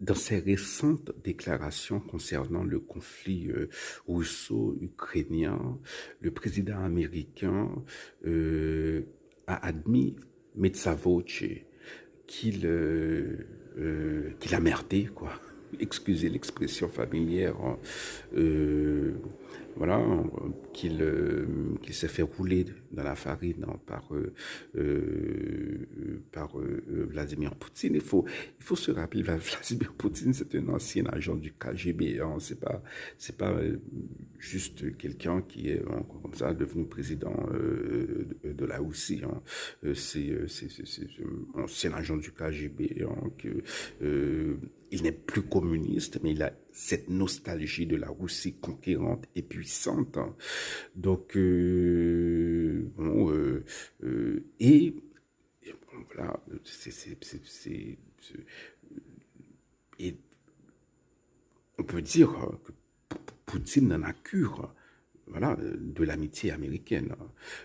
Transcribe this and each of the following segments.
dans ses récentes déclarations concernant le conflit russo-ukrainien, le président américain a admis mezza voce qu'il a merdé, quoi. Excusez l'expression familière, hein. Euh, voilà, qu'il s'est fait rouler dans la farine, hein, Vladimir Poutine. Il faut se rappeler, Vladimir Poutine, c'est un ancien agent du KGB, hein. C'est pas juste quelqu'un qui est comme ça devenu président de la Russie, hein. C'est un ancien agent du KGB, hein, il n'est plus communiste, mais il a cette nostalgie de la Russie conquérante et puissante, hein. Donc, bon, et bon, voilà, et on peut dire que Poutine n'en a cure, voilà, de l'amitié américaine.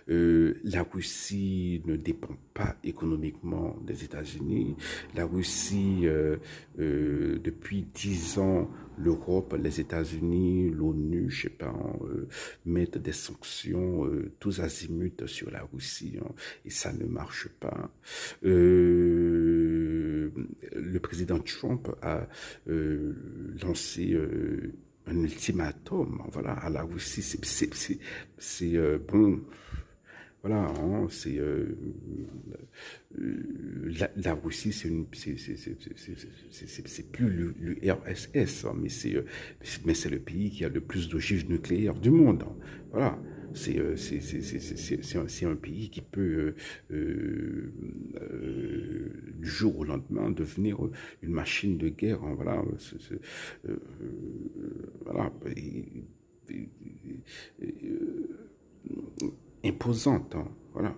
La Russie ne dépend pas économiquement des États-Unis. La Russie, depuis 10 ans, l'Europe, les États-Unis, l'ONU, je sais pas, mettent des sanctions tous azimuts sur la Russie, hein, et ça ne marche pas. Le président Trump a lancé un ultimatum, voilà, à la Russie. Bon, voilà, hein, la Russie, c'est plus l'URSS, hein, mais c'est le pays qui a le plus d'ogives nucléaires du monde, hein. Voilà. C'est un pays qui peut, du jour au lendemain, devenir une machine de guerre, hein, voilà. Voilà. Imposante, hein, voilà.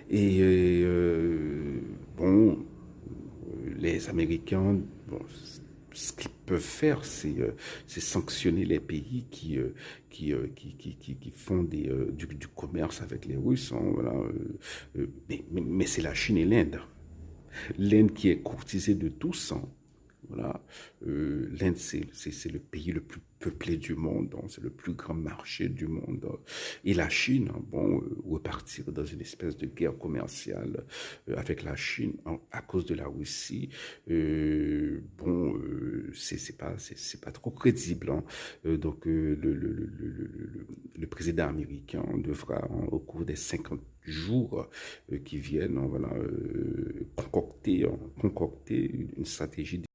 Et bon, les Américains, bon, ce qu'ils peuvent faire, c'est sanctionner les pays qui font du commerce avec les Russes, hein, voilà. Mais c'est la Chine et l'Inde. L'Inde qui est courtisée de tous, hein. Voilà. L'Inde, c'est le pays le plus peuplé du monde, hein. C'est le plus grand marché du monde, hein. Et la Chine, hein, bon, repartir dans une espèce de guerre commerciale avec la Chine à cause de la Russie, bon, c'est pas trop crédible, hein. Donc, le président américain devra, hein, au cours des 50 jours qui viennent, hein, voilà, concocter une stratégie